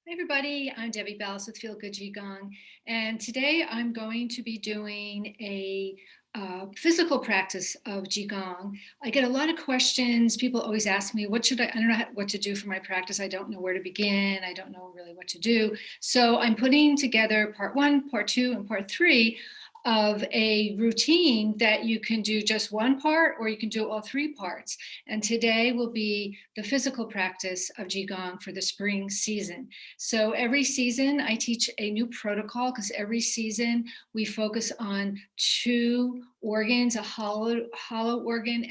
Hi everybody, I'm Debbie Ballas with Feel Good Qigong, and today I'm going to be doing a physical practice of Qigong. I get a lot of questions. People always ask me, I don't know what to do for my practice. I don't know where to begin. I don't know really what to do. So I'm putting together part one, part two, and part three of a routine that you can do just one part or you can do all three parts. And today will be the physical practice of Qigong for the spring season. So every season I teach a new protocol because every season we focus on two organs, a hollow organ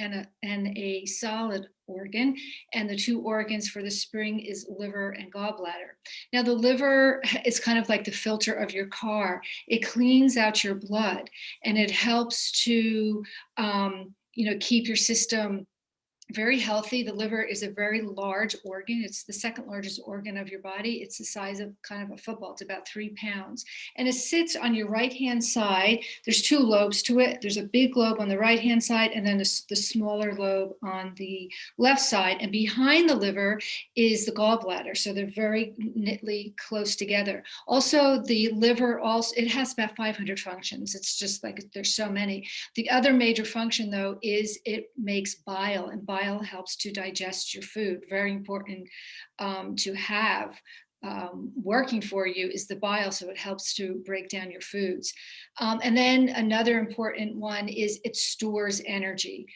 and a solid organ. And the two organs for the spring is liver and gallbladder. Now the liver is kind of like the filter of your car. It cleans out your blood and it helps to keep your system very healthy. The liver is a very large organ. It's the second largest organ of your body. It's the size of kind of a football. It's about 3 pounds. And it sits on your right-hand side. There's two lobes to it. There's a big lobe on the right-hand side and then the smaller lobe on the left side. And behind the liver is the gallbladder. So they're very neatly close together. Also, the liver it has about 500 functions. It's just like there's so many. The other major function, though, is it makes bile, and bile helps to digest your food. Very important to have working for you is the bile, so it helps to break down your foods. And then another important one is it stores energy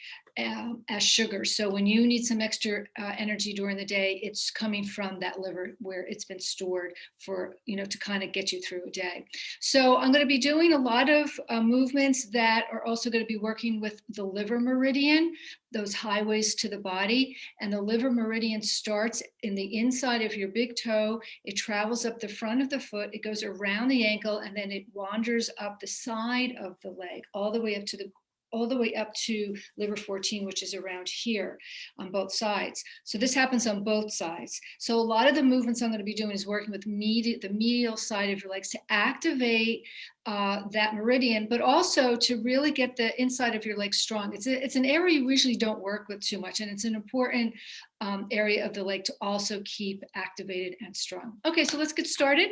as sugar. So when you need some extra energy during the day, it's coming from that liver where it's been stored for, to kind of get you through a day. So I'm going to be doing a lot of movements that are also going to be working with the liver meridian, those highways to the body. And the liver meridian starts in the inside of your big toe. It travels up the front of the foot. It goes around the ankle, and then it wanders up the side of the leg, all the way up to liver 14, which is around here on both sides. So this happens on both sides. So a lot of the movements I'm going to be doing is working with the medial side of your legs to activate that meridian, but also to really get the inside of your leg strong. It's an area you usually don't work with too much, and it's an important area of the leg to also keep activated and strong. Okay, so let's get started.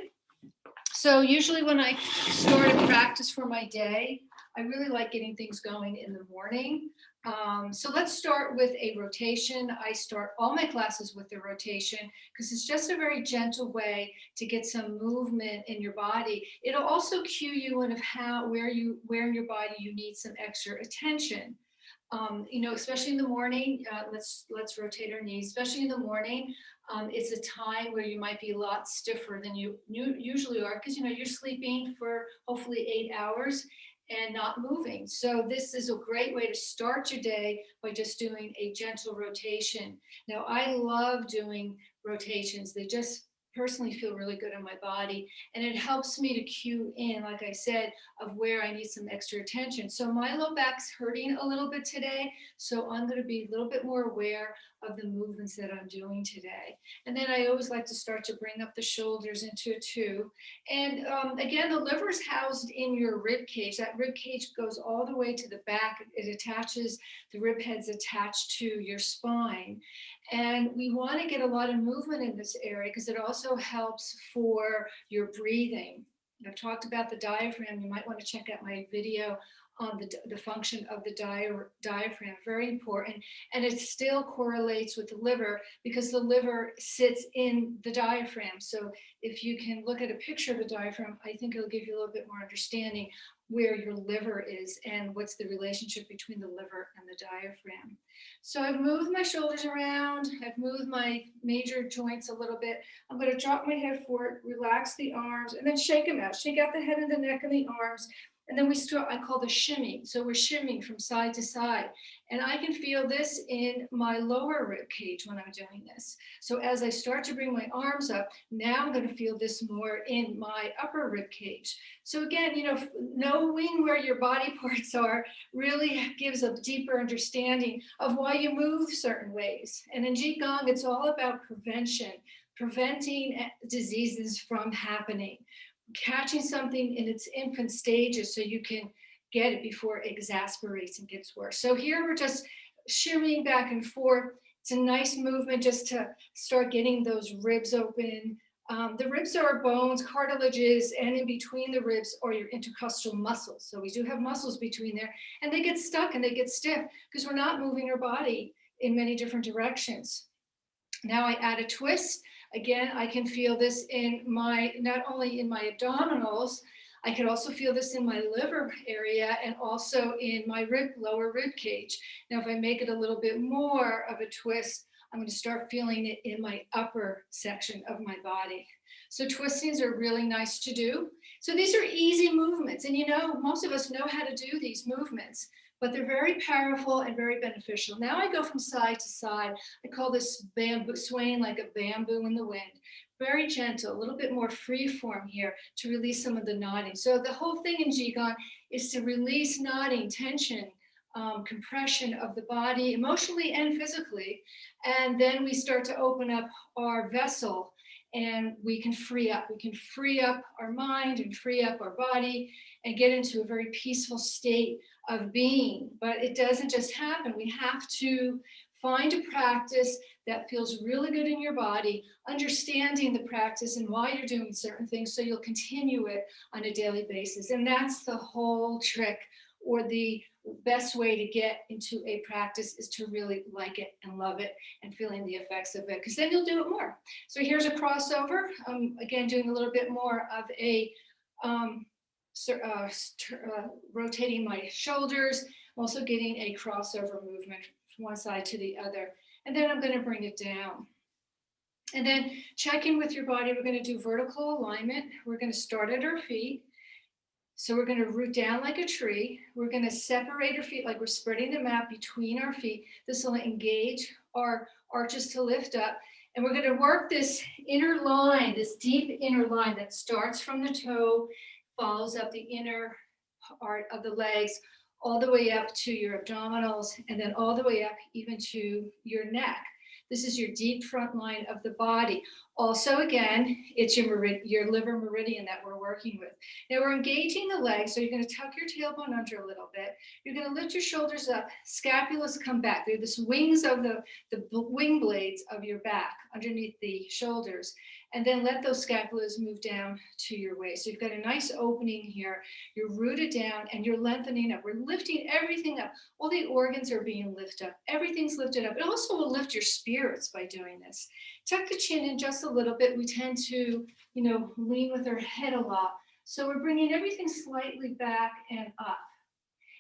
So usually when I start a practice for my day, I really like getting things going in the morning. So let's start with a rotation. I start all my classes with the rotation because it's just a very gentle way to get some movement in your body. It'll also cue you in of where in your body you need some extra attention. Especially in the morning, let's rotate our knees, especially in the morning. It's a time where you might be a lot stiffer than you usually are because, you're sleeping for hopefully 8 hours and not moving. So this is a great way to start your day by just doing a gentle rotation. Now, I love doing rotations. They just personally feel really good in my body, and it helps me to cue in, like I said, of where I need some extra attention. So my low back's hurting a little bit today, so I'm going to be a little bit more aware of the movements that I'm doing today. And then I always like to start to bring up the shoulders into a two. And again, the liver is housed in your rib cage. That rib cage goes all the way to the back. It attaches, the rib head's attached to your spine. And we want to get a lot of movement in this area because it also helps for your breathing. I've talked about the diaphragm. You might want to check out my video on the function of the diaphragm, very important. And it still correlates with the liver because the liver sits in the diaphragm. So if you can look at a picture of the diaphragm, I think it'll give you a little bit more understanding where your liver is and what's the relationship between the liver and the diaphragm. So I've moved my shoulders around, I've moved my major joints a little bit. I'm going to drop my head forward, relax the arms, and then shake them out. Shake out the head and the neck and the arms. And then we start, I call the shimmy. So we're shimmying from side to side. And I can feel this in my lower rib cage when I'm doing this. So as I start to bring my arms up, now I'm going to feel this more in my upper rib cage. So again, knowing where your body parts are really gives a deeper understanding of why you move certain ways. And in Qigong, it's all about prevention, preventing diseases from happening, catching something in its infant stages so you can get it before it exasperates and gets worse. So here we're just shimmying back and forth. It's a nice movement just to start getting those ribs open, The ribs are bones, cartilages, and in between the ribs are your intercostal muscles. So we do have muscles between there, and they get stuck and they get stiff because we're not moving our body in many different directions. Now I add a twist. Again, I can feel this in my, not only in my abdominals, I can also feel this in my liver area and also in my lower rib cage. Now, if I make it a little bit more of a twist, I'm going to start feeling it in my upper section of my body. So twistings are really nice to do. So these are easy movements. And most of us know how to do these movements, but they're very powerful and very beneficial. Now I go from side to side. I call this bamboo, swaying like a bamboo in the wind. Very gentle, a little bit more free form here to release some of the knotting. So the whole thing in Qigong is to release knotting, tension, compression of the body, emotionally and physically. And then we start to open up our vessel and we can free up. We can free up our mind and free up our body and get into a very peaceful state of being. But it doesn't just happen. We have to find a practice that feels really good in your body, understanding the practice and why you're doing certain things so you'll continue it on a daily basis. And that's the whole trick, or the best way to get into a practice is to really like it and love it and feeling the effects of it, because then you'll do it more. So here's a crossover. Again, doing a little bit more of a rotating my shoulders, also getting a crossover movement from one side to the other. And then I'm going to bring it down. And then check in with your body. We're going to do vertical alignment. We're going to start at our feet. So we're going to root down like a tree. We're going to separate our feet like we're spreading them out between our feet. This will engage our arches to lift up. And we're going to work this inner line, this deep inner line that starts from the toe, follows up the inner part of the legs, all the way up to your abdominals, and then all the way up even to your neck. This is your deep front line of the body. Also, again, it's your liver meridian that we're working with. Now we're engaging the legs, so you're going to tuck your tailbone under a little bit. You're going to lift your shoulders up, scapulas come back. They're the wings of the wing blades of your back underneath the shoulders. And then let those scapulas move down to your waist. So you've got a nice opening here. You're rooted down and you're lengthening up. We're lifting everything up. All the organs are being lifted up. Everything's lifted up. It also will lift your spirits by doing this. Tuck the chin in just a little bit. We tend to, lean with our head a lot. So we're bringing everything slightly back and up.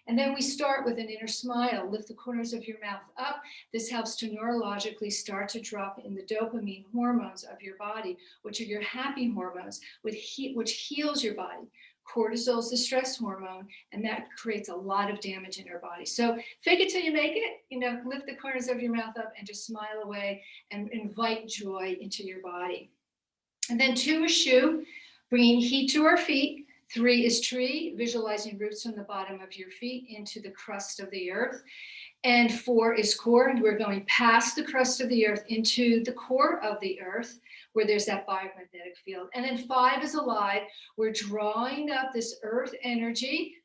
And then we start with an inner smile. Lift the corners of your mouth up. This helps to neurologically start to drop in the dopamine hormones of your body, which are your happy hormones, which heals your body. Cortisol is the stress hormone, and that creates a lot of damage in our body. So fake it till you make it. Lift the corners of your mouth up and just smile away and invite joy into your body. And then 2 is shu, bringing heat to our feet. 3 is tree, visualizing roots from the bottom of your feet into the crust of the earth. And 4 is core, and we're going past the crust of the earth into the core of the earth, where there's that biomagnetic field. And then 5 is alive. We're drawing up this earth energy.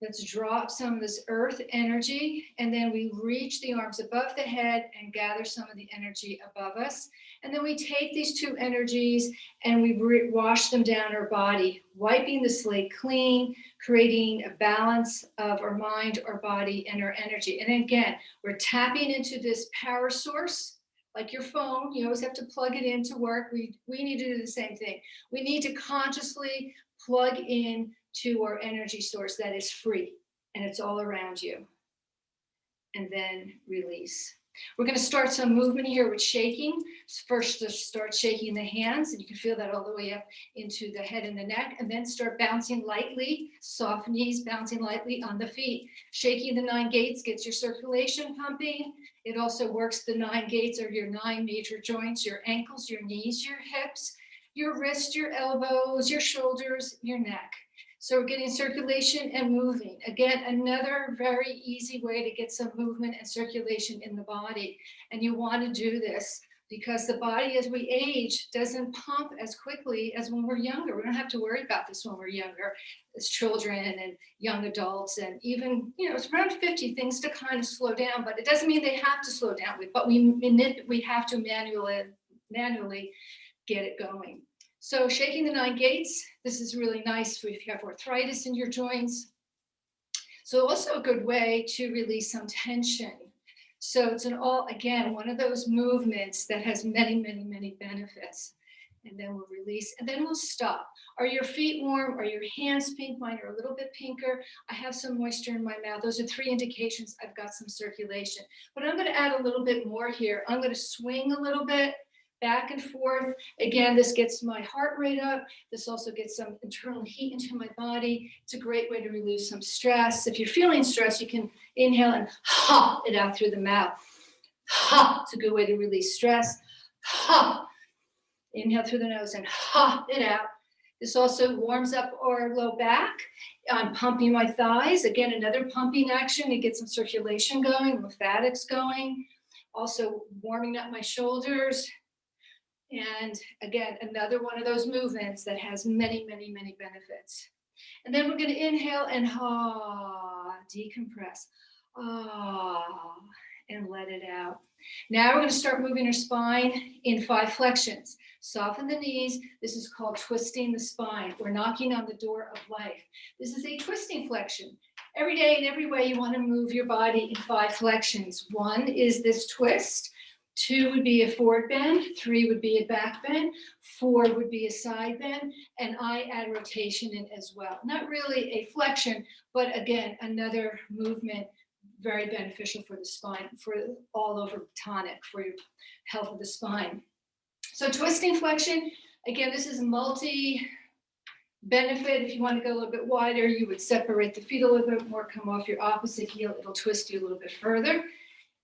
Let's draw up some of this earth energy, and then we reach the arms above the head and gather some of the energy above us. And then we take these 2 energies and we wash them down our body, wiping the slate clean, creating a balance of our mind, our body, and our energy. And again, we're tapping into this power source. Like your phone, you always have to plug it in to work. We need to do the same thing. We need to consciously plug in to our energy source that is free, and it's all around you. And then release. We're going to start some movement here with shaking. First, just start shaking the hands, and you can feel that all the way up into the head and the neck, and then start bouncing lightly, soft knees, bouncing lightly on the feet. Shaking the 9 gates gets your circulation pumping. It also works the 9 gates or your 9 major joints, your ankles, your knees, your hips, your wrists, your elbows, your shoulders, your neck. So we're getting circulation and moving. Again, another very easy way to get some movement and circulation in the body. And you want to do this because the body, as we age, doesn't pump as quickly as when we're younger. We don't have to worry about this when we're younger, as children and young adults. And even, it's around 50, things to kind of slow down, but it doesn't mean they have to slow down. But we have to manually get it going. So shaking the 9 gates, this is really nice if you have arthritis in your joints. So also a good way to release some tension. So it's again, one of those movements that has many, many, many benefits. And then we'll release, and then we'll stop. Are your feet warm? Are your hands pink? Mine are a little bit pinker. I have some moisture in my mouth. Those are 3 indications I've got some circulation. But I'm going to add a little bit more here. I'm going to swing a little bit back and forth. Again, this gets my heart rate up. This also gets some internal heat into my body. It's a great way to release some stress. If you're feeling stress, you can inhale and ha it out through the mouth. Ha, it's a good way to release stress. Ha. Inhale through the nose and ha it out. This also warms up our low back. I'm pumping my thighs. Again, another pumping action to get some circulation going, lymphatics going. Also warming up my shoulders. And again, another one of those movements that has many, many, many benefits. And then we're going to inhale and decompress. And let it out. Now we're going to start moving our spine in 5 flexions. Soften the knees. This is called twisting the spine. We're knocking on the door of life. This is a twisting flexion. Every day in every way you want to move your body in 5 flexions. 1 is this twist. 2 would be a forward bend. 3 would be a back bend. 4 would be a side bend. And I add rotation in as well. Not really a flexion, but again, another movement very beneficial for the spine, for all over tonic, for your health of the spine. So twisting flexion, again, this is multi-benefit. If you want to go a little bit wider, you would separate the feet a little bit more, come off your opposite heel. It'll twist you a little bit further.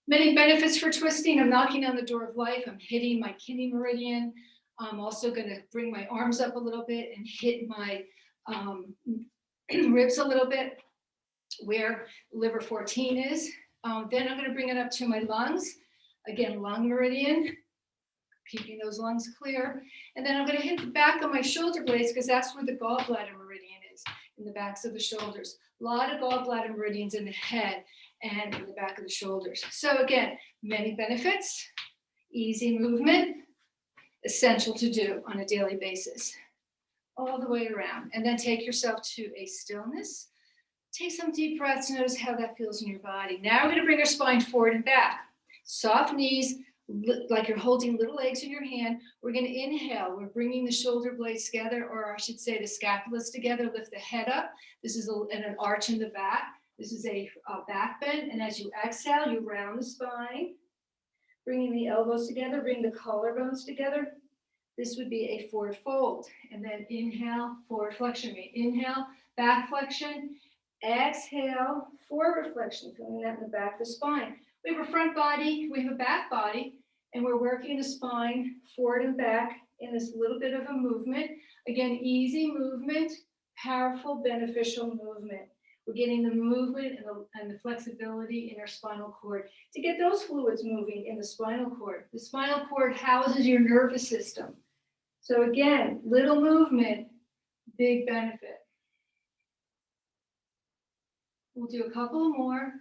Many benefits for twisting. I'm knocking on the door of life. I'm hitting my kidney meridian. I'm also going to bring my arms up a little bit and hit my ribs a little bit, where liver 14 is. Then I'm going to bring it up to my lungs. Again, lung meridian, keeping those lungs clear. And then I'm going to hit the back of my shoulder blades because that's where the gallbladder meridian is, in the backs of the shoulders. A lot of gallbladder meridians in the head and in the back of the shoulders. So again, many benefits, easy movement, essential to do on a daily basis, all the way around. And then take yourself to a stillness. Take some deep breaths. Notice how that feels in your body. Now we're going to bring our spine forward and back. Soft knees, like you're holding little eggs in your hand. We're going to inhale. We're bringing the shoulder blades together, or I should say the scapulas together. Lift the head up. This is an arch in the back. This is a back bend. And as you exhale, you round the spine. Bringing the elbows together. Bring the collarbones together. This would be a forward fold. And then inhale, forward flexion. Inhale, back flexion. Exhale, forward flexion, feeling that in the back of the spine. We have a front body, we have a back body, and we're working the spine forward and back in this little bit of a movement. Again, easy movement, powerful, beneficial movement. We're getting the movement and the flexibility in our spinal cord to get those fluids moving in the spinal cord. The spinal cord houses your nervous system. So again, little movement, big benefit. We'll do a couple more.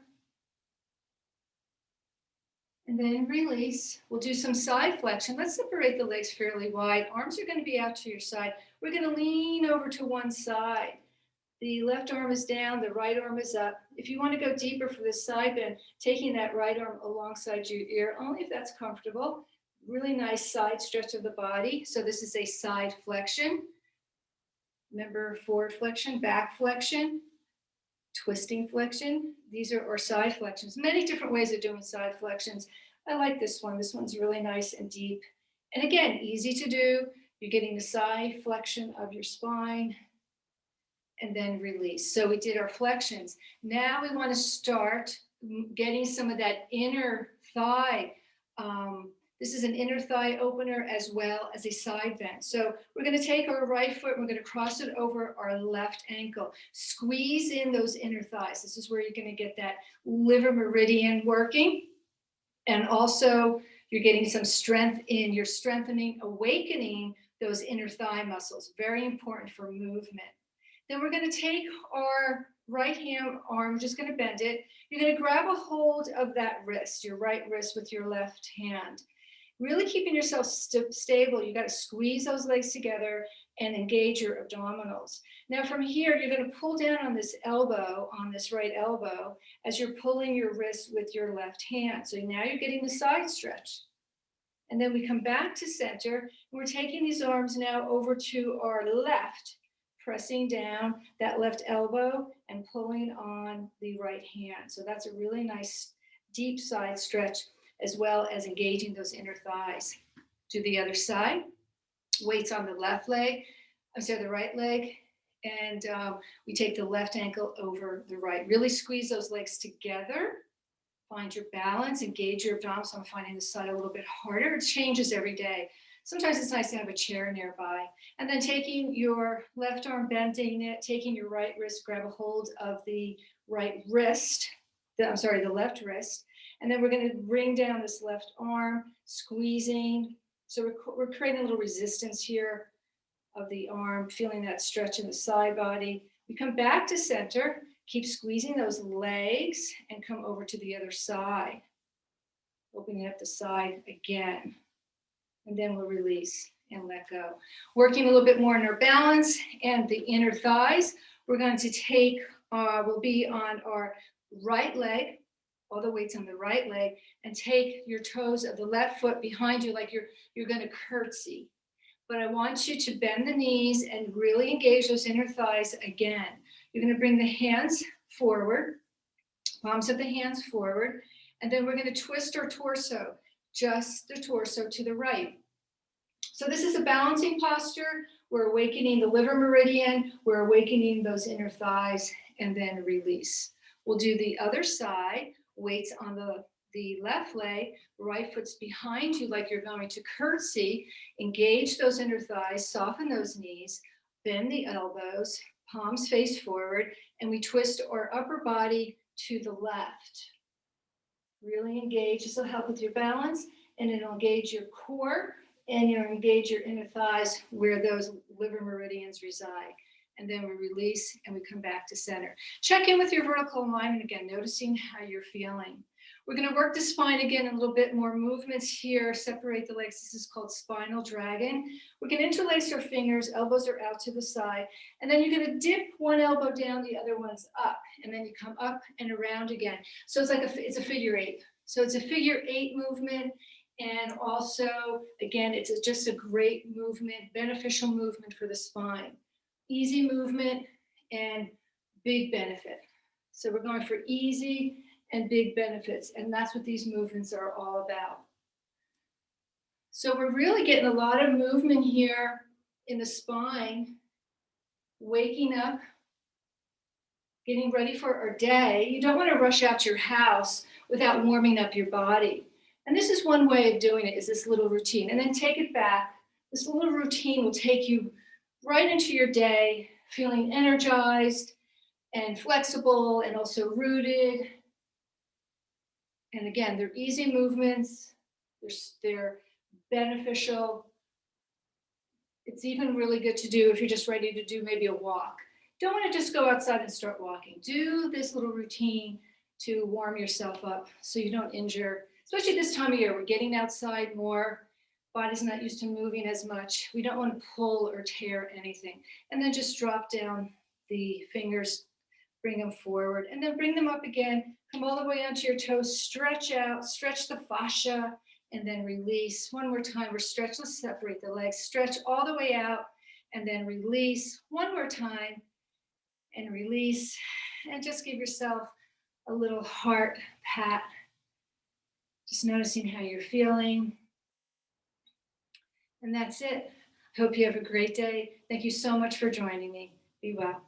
And then release. We'll do some side flexion. Let's separate the legs fairly wide. Arms are going to be out to your side. We're going to lean over to one side. The left arm is down, the right arm is up. If you want to go deeper for this side bend, taking that right arm alongside your ear, only if that's comfortable. Really nice side stretch of the body. So this is a side flexion. Remember, forward flexion, back flexion, twisting flexion. These are our side flexions. Many different ways of doing side flexions. I like this one. This one's really nice and deep. And again, easy to do. You're getting the side flexion of your spine and then release. So we did our flexions. Now we want to start getting some of that inner thigh. This is an inner thigh opener as well as a side bend. So we're going to take our right foot, we're going to cross it over our left ankle. Squeeze in those inner thighs. This is where you're going to get that liver meridian working. And also you're getting some strength in, you're strengthening, awakening those inner thigh muscles. Very important for movement. Then we're going to take our right hand arm, just going to bend it. You're going to grab a hold of that wrist, your right wrist with your left hand. Really keeping yourself stable. You got to squeeze those legs together and engage your abdominals. Now from here, you're going to pull down on this elbow, on this right elbow, as you're pulling your wrist with your left hand. So now you're getting the side stretch. And then we come back to center. And we're taking these arms now over to our left, pressing down that left elbow and pulling on the right hand. So that's a really nice deep side stretch, as well as engaging those inner thighs. To the other side, weights on the left leg, the right leg, and we take the left ankle over the right. Really squeeze those legs together. Find your balance, engage your abdominals. So I'm finding this side a little bit harder. It changes every day. Sometimes it's nice to have a chair nearby. And then taking your left arm, bending it, taking your right wrist, grab a hold of the right wrist, the left wrist. And then we're going to bring down this left arm, squeezing. So we're creating a little resistance here of the arm, feeling that stretch in the side body. We come back to center, keep squeezing those legs, and come over to the other side. Opening up the side again. And then we'll release and let go. Working a little bit more on our balance and the inner thighs. We're going to take, we'll be on our right leg, all the weights on the right leg, and take your toes of the left foot behind you like you're going to curtsy. But I want you to bend the knees and really engage those inner thighs again. You're going to bring the hands forward, palms of the hands forward, and then we're going to twist our torso, just the torso to the right. So this is a balancing posture. We're awakening the liver meridian, we're awakening those inner thighs, and then release. We'll do the other side, weights on the left leg, right foot's behind you like you're going to curtsy. Engage those inner thighs, soften those knees, bend the elbows, palms face forward, and we twist our upper body to the left. Really engage. This will help with your balance, and it'll engage your core, and you'll engage your inner thighs where those liver meridians reside. And then we release and we come back to center. Check in with your vertical alignment again, noticing how you're feeling. We're going to work the spine again, a little bit more movements here. Separate the legs. This is called spinal dragon. We can interlace our fingers. Elbows are out to the side. And then you're going to dip one elbow down, the other one's up. And then you come up and around again. So it's like it's a figure eight. So it's a figure eight movement. And also, again, it's just a great movement, beneficial movement for the spine. Easy movement and big benefit. So we're going for easy and big benefits, and that's what these movements are all about. So we're really getting a lot of movement here in the spine, waking up, getting ready for our day. You don't want to rush out your house without warming up your body. And this is one way of doing it, is this little routine. And then take it back. This little routine will take you right into your day, feeling energized and flexible and also rooted. And again, they're easy movements. They're beneficial. It's even really good to do if you're just ready to do maybe a walk. Don't want to just go outside and start walking. Do this little routine to warm yourself up so you don't injure, especially this time of year. We're getting outside more. Body's not used to moving as much. We don't want to pull or tear anything. And then just drop down the fingers, bring them forward, and then bring them up again. Come all the way onto your toes, stretch out, stretch the fascia, and then release. One more time, we're stretch. Let's separate the legs. Stretch all the way out, and then release. One more time, and release. And just give yourself a little heart pat. Just noticing how you're feeling. And that's it. Hope you have a great day. Thank you so much for joining me. Be well.